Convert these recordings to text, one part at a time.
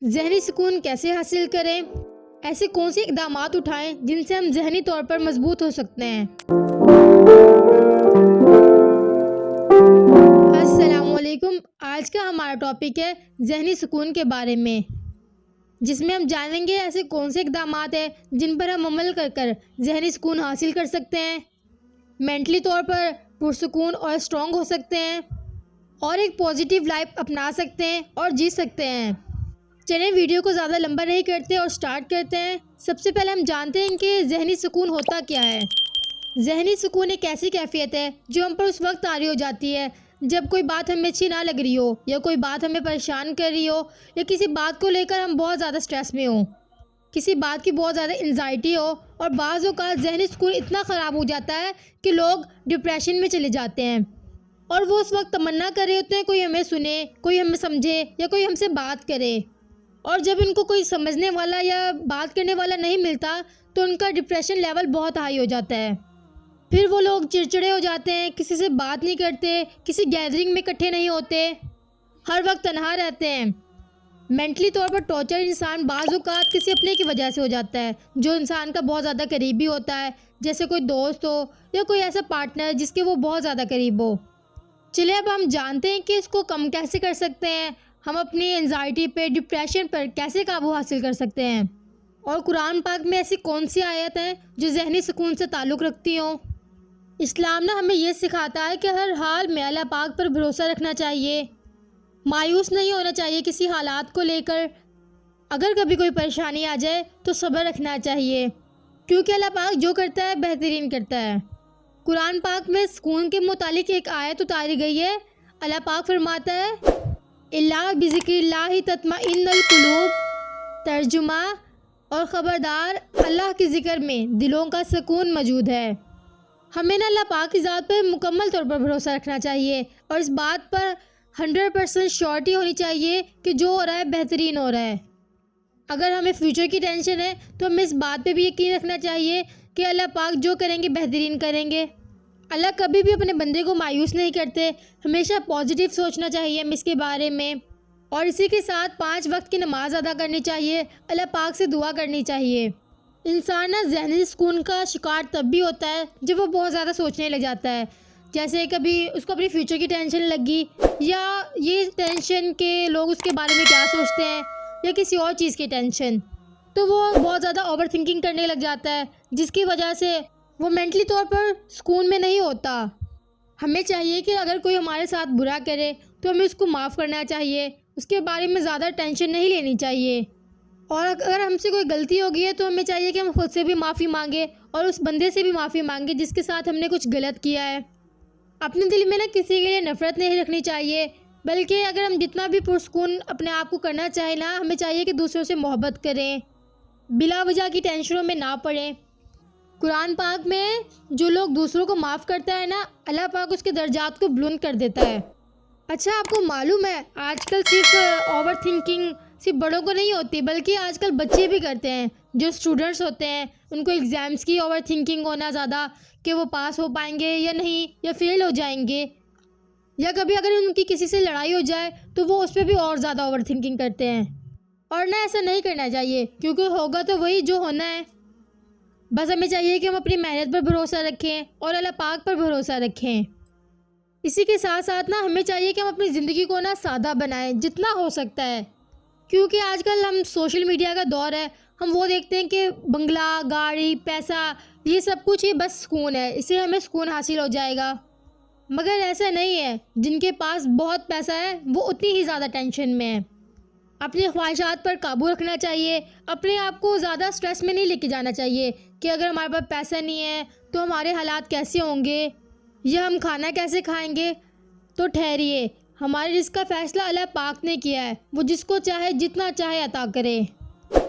ذہنی سکون کیسے حاصل کریں؟ ایسے کون سے اقدامات اٹھائیں جن سے ہم ذہنی طور پر مضبوط ہو سکتے ہیں؟ السلام علیکم۔ آج کا ہمارا ٹاپک ہے ذہنی سکون کے بارے میں، جس میں ہم جانیں گے ایسے کون سے اقدامات ہیں جن پر ہم عمل کر ذہنی سکون حاصل کر سکتے ہیں، مینٹلی طور پر پرسکون اور اسٹرانگ ہو سکتے ہیں، اور ایک پازیٹیو لائف اپنا سکتے ہیں اور جی سکتے ہیں۔ چلیں ویڈیو کو زیادہ لمبا نہیں کرتے اور سٹارٹ کرتے ہیں۔ سب سے پہلے ہم جانتے ہیں کہ ذہنی سکون ہوتا کیا ہے۔ ذہنی سکون ایک ایسی کیفیت ہے جو ہم پر اس وقت طاری ہو جاتی ہے جب کوئی بات ہمیں اچھی نہ لگ رہی ہو، یا کوئی بات ہمیں پریشان کر رہی ہو، یا کسی بات کو لے کر ہم بہت زیادہ سٹریس میں ہوں، کسی بات کی بہت زیادہ انزائٹی ہو، اور بعض اوقات ذہنی سکون اتنا خراب ہو جاتا ہے کہ لوگ ڈپریشن میں چلے جاتے ہیں، اور وہ اس وقت تمنا کر رہے ہوتے ہیں کوئی ہمیں سنے، کوئی ہمیں سمجھے، یا کوئی ہم سے بات کرے، اور جب ان کو کوئی سمجھنے والا یا بات کرنے والا نہیں ملتا تو ان کا ڈپریشن لیول بہت ہائی ہو جاتا ہے۔ پھر وہ لوگ چڑچڑے ہو جاتے ہیں، کسی سے بات نہیں کرتے، کسی گیدرنگ میں اکٹھے نہیں ہوتے، ہر وقت تنہا رہتے ہیں۔ مینٹلی طور پر ٹارچر انسان بعض اوقات کسی اپنے کی وجہ سے ہو جاتا ہے جو انسان کا بہت زیادہ قریبی ہوتا ہے، جیسے کوئی دوست ہو یا کوئی ایسا پارٹنر جس کے وہ بہت زیادہ قریب ہو۔ چلے اب ہم جانتے ہیں کہ اس کو کم کیسے کر سکتے ہیں، ہم اپنی انزائٹی پہ، ڈپریشن پر کیسے قابو حاصل کر سکتے ہیں، اور قرآن پاک میں ایسی کون سی آیت ہیں جو ذہنی سکون سے تعلق رکھتی ہوں۔ اسلام نے ہمیں یہ سکھاتا ہے کہ ہر حال میں اللہ پاک پر بھروسہ رکھنا چاہیے، مایوس نہیں ہونا چاہیے کسی حالات کو لے کر، اگر کبھی کوئی پریشانی آ جائے تو صبر رکھنا چاہیے، کیونکہ اللہ پاک جو کرتا ہے بہترین کرتا ہے۔ قرآن پاک میں سکون کے متعلق ایک آیت اتاری گئی ہے۔ اللہ پاک فرماتا ہے الا بذکر اللہ تطمئن القلوب، ترجمہ اور خبردار اللہ کے ذکر میں دلوں کا سکون موجود ہے۔ ہمیں نہ اللہ پاک کی ذات پر مکمل طور پر بھروسہ رکھنا چاہیے، اور اس بات پر 100% شیورٹی ہونی چاہیے کہ جو ہو رہا ہے بہترین ہو رہا ہے۔ اگر ہمیں فیوچر کی ٹینشن ہے تو ہمیں اس بات پہ بھی یقین رکھنا چاہیے کہ اللہ پاک جو کریں گے بہترین کریں گے۔ اللہ کبھی بھی اپنے بندے کو مایوس نہیں کرتے، ہمیشہ پازیٹیو سوچنا چاہیے ہمیں اس کے بارے میں، اور اسی کے ساتھ 5 وقت کی نماز ادا کرنی چاہیے، اللہ پاک سے دعا کرنی چاہیے۔ انسان نہ ذہنی سکون کا شکار تب بھی ہوتا ہے جب وہ بہت زیادہ سوچنے لگ جاتا ہے، جیسے کبھی اس کو اپنی فیوچر کی ٹینشن لگی، یا یہ ٹینشن کہ لوگ اس کے بارے میں کیا سوچتے ہیں، یا کسی اور چیز کی ٹینشن، تو وہ بہت زیادہ اوور تھنکنگ کرنے لگ جاتا ہے، جس کی وجہ سے وہ مینٹلی طور پر سکون میں نہیں ہوتا۔ ہمیں چاہیے کہ اگر کوئی ہمارے ساتھ برا کرے تو ہمیں اس کو معاف کرنا چاہیے، اس کے بارے میں زیادہ ٹینشن نہیں لینی چاہیے، اور اگر ہم سے کوئی غلطی ہو گئی ہے تو ہمیں چاہیے کہ ہم خود سے بھی معافی مانگے اور اس بندے سے بھی معافی مانگے جس کے ساتھ ہم نے کچھ غلط کیا ہے۔ اپنے دل میں نہ کسی کے لیے نفرت نہیں رکھنی چاہیے، بلکہ اگر ہم جتنا بھی پرسکون اپنے آپ کو کرنا چاہیں نا، ہمیں چاہیے کہ دوسروں سے محبت کریں، بلا وجہ کی ٹینشنوں میں نہ پڑیں۔ قرآن پاک میں جو لوگ دوسروں کو معاف کرتا ہے نا، اللہ پاک اس کے درجات کو بلند کر دیتا ہے۔ اچھا، آپ کو معلوم ہے آج کل صرف اوور تھنکنگ صرف بڑوں کو نہیں ہوتی، بلکہ آج کل بچے بھی کرتے ہیں، جو اسٹوڈنٹس ہوتے ہیں ان کو ایگزامس کی اوور تھنکنگ ہونا زیادہ، کہ وہ پاس ہو پائیں گے یا نہیں، یا فیل ہو جائیں گے، یا کبھی اگر ان کی کسی سے لڑائی ہو جائے تو وہ اس پہ بھی اور زیادہ اوور تھنکنگ کرتے ہیں، اور نہ ایسا نہیں کرنا چاہیے، کیونکہ ہوگا تو وہی جو ہونا ہے۔ بس ہمیں چاہیے کہ ہم اپنی محنت پر بھروسہ رکھیں اور اللہ پاک پر بھروسہ رکھیں۔ اسی کے ساتھ ساتھ نا ہمیں چاہیے کہ ہم اپنی زندگی کو نا سادہ بنائیں جتنا ہو سکتا ہے، کیونکہ آج کل ہم سوشل میڈیا کا دور ہے، ہم وہ دیکھتے ہیں کہ بنگلہ، گاڑی، پیسہ، یہ سب کچھ ہی بس سکون ہے، اس سے ہمیں سکون حاصل ہو جائے گا، مگر ایسا نہیں ہے۔ جن کے پاس بہت پیسہ ہے وہ اتنی ہی زیادہ ٹینشن میں ہے۔ اپنی خواہشات پر قابو رکھنا چاہیے، اپنے آپ کو زیادہ سٹریس میں نہیں لے کے جانا چاہیے کہ اگر ہمارے پاس پیسہ نہیں ہے تو ہمارے حالات کیسے ہوں گے، یا ہم کھانا کیسے کھائیں گے۔ تو ٹھہریے، ہمارے رزق کا فیصلہ اللہ پاک نے کیا ہے، وہ جس کو چاہے جتنا چاہے عطا کرے۔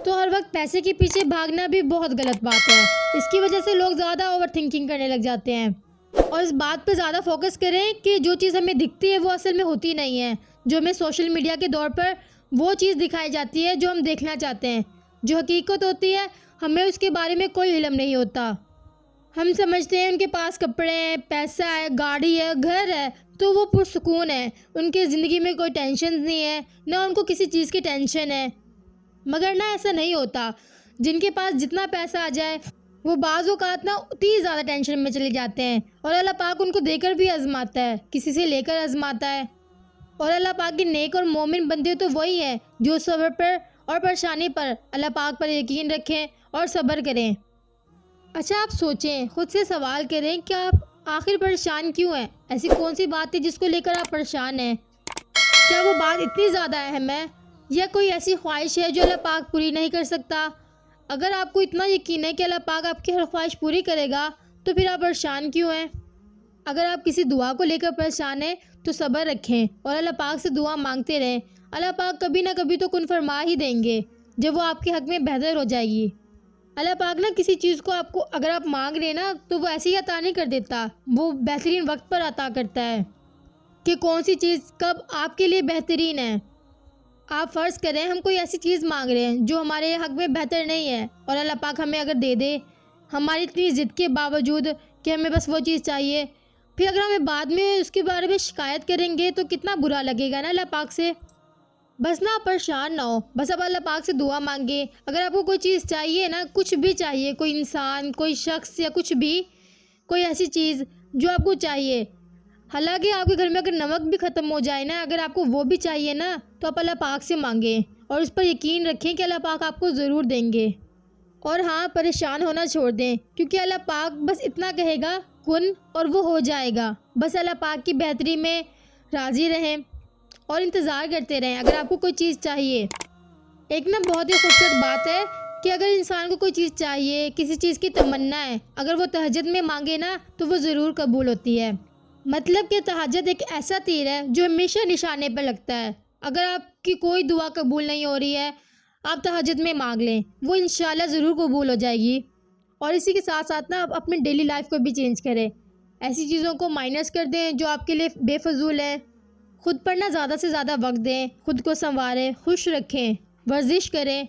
تو ہر وقت پیسے کے پیچھے بھاگنا بھی بہت غلط بات ہے، اس کی وجہ سے لوگ زیادہ اوور تھنکنگ کرنے لگ جاتے ہیں، اور اس بات پہ زیادہ فوکس کریں کہ جو چیز ہمیں دکھتی ہے وہ اصل میں ہوتی نہیں ہے، جو ہمیں سوشل میڈیا کے دور پر وہ چیز دکھائی جاتی ہے جو ہم دیکھنا چاہتے ہیں، جو حقیقت ہوتی ہے ہمیں اس کے بارے میں کوئی علم نہیں ہوتا۔ ہم سمجھتے ہیں ان کے پاس کپڑے ہیں، پیسہ ہے، گاڑی ہے، گھر ہے، تو وہ پرسکون ہے، ان کے زندگی میں کوئی ٹینشن نہیں ہے، نہ ان کو کسی چیز کی ٹینشن ہے۔ مگر نہ ایسا نہیں ہوتا. جن کے پاس جتنا پیسہ آ جائے وہ بعض اوقات نا اتنی زیادہ ٹینشن میں چلے جاتے ہیں، اور اللہ پاک ان کو دے کر بھی آزماتا ہے، کسی سے لے کر آزماتا ہے. اور اللہ پاک کے نیک اور مومن بندے تو وہی ہے جو صبر پر اور پریشانی پر اللہ پاک پر یقین رکھیں اور صبر کریں. اچھا آپ سوچیں، خود سے سوال کریں کہ آپ آخر پریشان کیوں ہیں؟ ایسی کون سی بات ہے جس کو لے کر آپ پریشان ہیں؟ کیا وہ بات اتنی زیادہ اہم ہے، یا کوئی ایسی خواہش ہے جو اللہ پاک پوری نہیں کر سکتا؟ اگر آپ کو اتنا یقین ہے کہ اللہ پاک آپ کی ہر خواہش پوری کرے گا تو پھر آپ پریشان کیوں ہیں؟ اگر آپ کسی دعا کو لے کر پریشان ہیں تو صبر رکھیں اور اللہ پاک سے دعا مانگتے رہیں. اللہ پاک کبھی نہ کبھی تو کن فرما ہی دیں گے جب وہ آپ کے حق میں بہتر ہو جائے گی. اللہ پاک نا کسی چیز کو آپ کو اگر آپ مانگ رہے ہیں نا تو وہ ایسے ہی عطا نہیں کر دیتا، وہ بہترین وقت پر عطا کرتا ہے کہ کون سی چیز کب آپ کے لیے بہترین ہے. آپ فرض کریں ہم کوئی ایسی چیز مانگ رہے ہیں جو ہمارے حق میں بہتر نہیں ہے، اور اللہ پاک ہمیں اگر دے دے ہماری اتنی ضد کے باوجود کہ ہمیں بس وہ چیز چاہیے، پھر اگر ہمیں بعد میں اس کے بارے میں شکایت کریں گے تو کتنا برا لگے گا نا اللہ پاک سے. بس نا آپ پریشان نہ ہو، بس اب اللہ پاک سے دعا مانگے. اگر آپ کو کوئی چیز چاہیے نا، کچھ بھی چاہیے، کوئی انسان، کوئی شخص یا کچھ بھی، کوئی ایسی چیز جو آپ کو چاہیے، حالانکہ آپ کے گھر میں اگر نمک بھی ختم ہو جائے نا، اگر آپ کو وہ بھی چاہیے نا تو آپ اللہ پاک سے مانگیں اور اس پر یقین رکھیں کہ اللہ پاک آپ کو ضرور دیں گے. اور ہاں، پریشان ہونا چھوڑ دیں، کیونکہ اللہ پاک بس اتنا کہے گا کن اور وہ ہو جائے گا. بس اللہ پاک کی بہتری میں راضی رہیں اور انتظار کرتے رہیں. اگر آپ کو کوئی چیز چاہیے، ایک نا بہت ہی خوبصورت بات ہے کہ اگر انسان کو کوئی چیز چاہیے، کسی چیز کی تمنا ہے، اگر وہ تہجد میں مانگے نا تو وہ ضرور قبول ہوتی ہے. مطلب کہ تہجد ایک ایسا تیر ہے جو ہمیشہ نشانے پر لگتا ہے. اگر آپ کی کوئی دعا قبول نہیں ہو رہی ہے، آپ تہجد میں مانگ لیں، وہ انشاءاللہ ضرور قبول ہو جائے گی. اور اسی کے ساتھ ساتھ نا آپ اپنی ڈیلی لائف کو بھی چینج کریں، ایسی چیزوں کو مائنس کر دیں جو آپ کے لیے بے فضول ہیں. خود پر نا زیادہ سے زیادہ وقت دیں، خود کو سنواریں، خوش رکھیں، ورزش کریں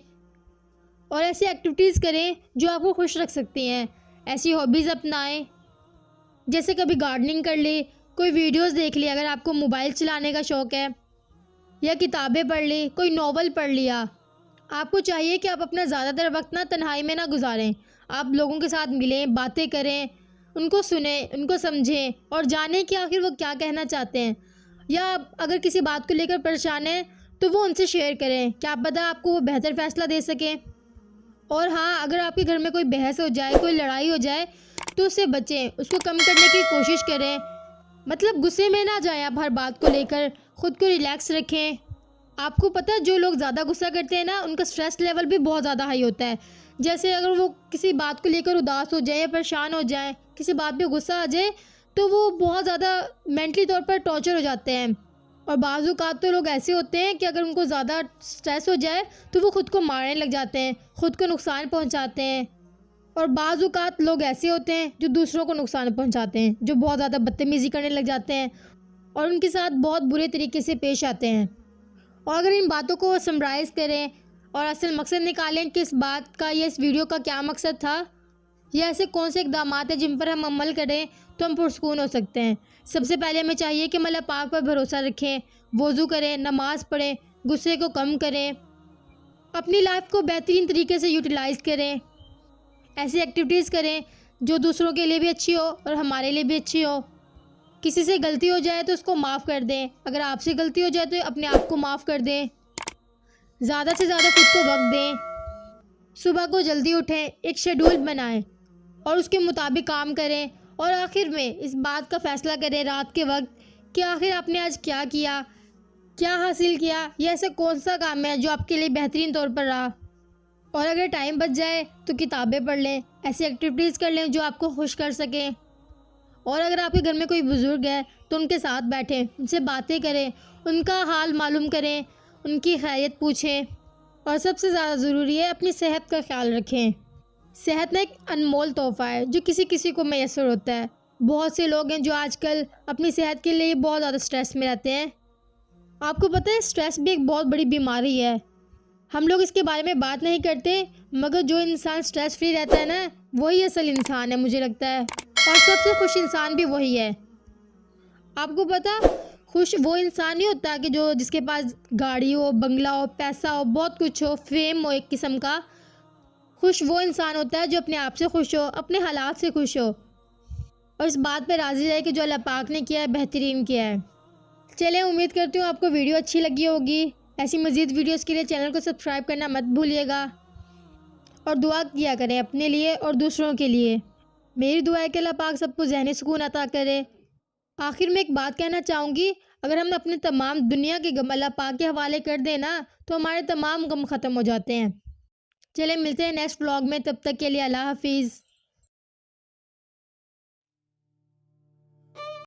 اور ایسی ایکٹیویٹیز کریں جو آپ کو خوش رکھ سکتی ہیں. ایسی ہابیز اپنائیں، جیسے کبھی گارڈننگ کر لی، کوئی ویڈیوز دیکھ لی اگر آپ کو موبائل چلانے کا شوق ہے، یا کتابیں پڑھ لی، کوئی ناول پڑھ لیا. آپ کو چاہیے کہ آپ اپنا زیادہ تر وقت نا تنہائی میں نہ گزاریں. آپ لوگوں کے ساتھ ملیں، باتیں کریں، ان کو سنیں، ان کو سمجھیں اور جانیں کہ آخر وہ کیا کہنا چاہتے ہیں. یا آپ اگر کسی بات کو لے کر پریشان ہیں تو وہ ان سے شیئر کریں، کیا پتہ آپ کو وہ بہتر فیصلہ دے سکیں. اور ہاں، اگر آپ کے گھر میں کوئی بحث ہو جائے، کوئی لڑائی ہو جائے تو اس سے بچیں، اس کو کم کرنے کی کوشش کریں. مطلب غصے میں نہ جائیں آپ ہر بات کو لے کر، خود کو ریلیکس رکھیں. آپ کو پتہ جو لوگ زیادہ غصہ کرتے ہیں نا ان کا سٹریس لیول بھی بہت زیادہ ہائی ہوتا ہے. جیسے اگر وہ کسی بات کو لے کر اداس ہو جائیں یا پریشان ہو جائیں، کسی بات پہ غصہ آ جائے تو وہ بہت زیادہ مینٹلی طور پر ٹارچر ہو جاتے ہیں. اور بعض اوقات تو لوگ ایسے ہوتے ہیں کہ اگر ان کو زیادہ سٹریس ہو جائے تو وہ خود کو مارنے لگ جاتے ہیں، خود کو نقصان پہنچاتے ہیں. اور بعض اوقات لوگ ایسے ہوتے ہیں جو دوسروں کو نقصان پہنچاتے ہیں، جو بہت زیادہ بدتمیزی کرنے لگ جاتے ہیں اور ان کے ساتھ بہت برے طریقے سے پیش آتے ہیں. اور اگر ان باتوں کو سمرائز کریں اور اصل مقصد نکالیں کہ اس بات کا یا اس ویڈیو کا کیا مقصد تھا، یا ایسے کون سے اقدامات ہیں جن پر ہم عمل کریں تو ہم پرسکون ہو سکتے ہیں. سب سے پہلے ہمیں چاہیے کہ ہم اللہ پاک پر بھروسہ رکھیں، وضو کریں، نماز پڑھیں، غصے کو کم کریں، اپنی لائف کو بہترین طریقے سے یوٹیلائز کریں، ایسی ایکٹیویٹیز کریں جو دوسروں کے لیے بھی اچھی ہو اور ہمارے لیے بھی اچھی ہو. کسی سے غلطی ہو جائے تو اس کو معاف کر دیں، اگر آپ سے غلطی ہو جائے تو اپنے آپ کو معاف کر دیں. زیادہ سے زیادہ خود کو وقت دیں، صبح کو جلدی اٹھیں، ایک شیڈول بنائیں اور اس کے مطابق کام کریں. اور آخر میں اس بات کا فیصلہ کریں رات کے وقت کہ آخر آپ نے آج کیا کیا، کیا حاصل کیا، یا ایسا کون سا کام ہے جو آپ کے لیے بہترین طور پر رہا. اور اگر ٹائم بچ جائے تو کتابیں پڑھ لیں، ایسی ایکٹیویٹیز کر لیں جو آپ کو خوش کر سکیں. اور اگر آپ کے گھر میں کوئی بزرگ ہے تو ان کے ساتھ بیٹھیں، ان سے باتیں کریں، ان کا حال معلوم کریں، ان کی خیریت پوچھیں. اور سب سے زیادہ ضروری ہے اپنی صحت کا خیال رکھیں. صحت ایک انمول تحفہ ہے جو کسی کسی کو میسر ہوتا ہے. بہت سے لوگ ہیں جو آج کل اپنی صحت کے لیے بہت زیادہ سٹریس میں رہتے ہیں. آپ کو پتہ ہے سٹریس بھی ایک بہت بڑی بیماری ہے، ہم لوگ اس کے بارے میں بات نہیں کرتے، مگر جو انسان سٹریس فری رہتا ہے نا وہی اصل انسان ہے مجھے لگتا ہے، اور سب سے خوش انسان بھی وہی ہے. آپ کو پتہ خوش وہ انسان نہیں ہوتا کہ جس کے پاس گاڑی ہو، بنگلہ ہو، پیسہ ہو، بہت کچھ ہو، فیم ہو ایک قسم کا۔ خوش وہ انسان ہوتا ہے جو اپنے آپ سے خوش ہو، اپنے حالات سے خوش ہو، اور اس بات پہ راضی رہے کہ جو اللہ پاک نے کیا ہے بہترین کیا ہے۔ چلیں، امید کرتی ہوں آپ کو ویڈیو اچھی لگی ہوگی۔ ایسی مزید ویڈیوز کے لیے چینل کو سبسکرائب کرنا مت بھولیے گا، اور دعا کیا کریں اپنے لیے اور دوسروں کے لیے۔ میری دعا ہے کہ اللہ پاک سب کو ذہنی سکون عطا کرے۔ آخر میں ایک بات کہنا چاہوں گی، اگر ہم اپنے تمام دنیا کے غم اللہ پاک کے حوالے کر دیں نا تو ہمارے تمام غم ختم ہو جاتے ہیں۔ چلیں ملتے ہیں نیکسٹ ولاگ میں، تب تک کے لیے اللہ حافظ۔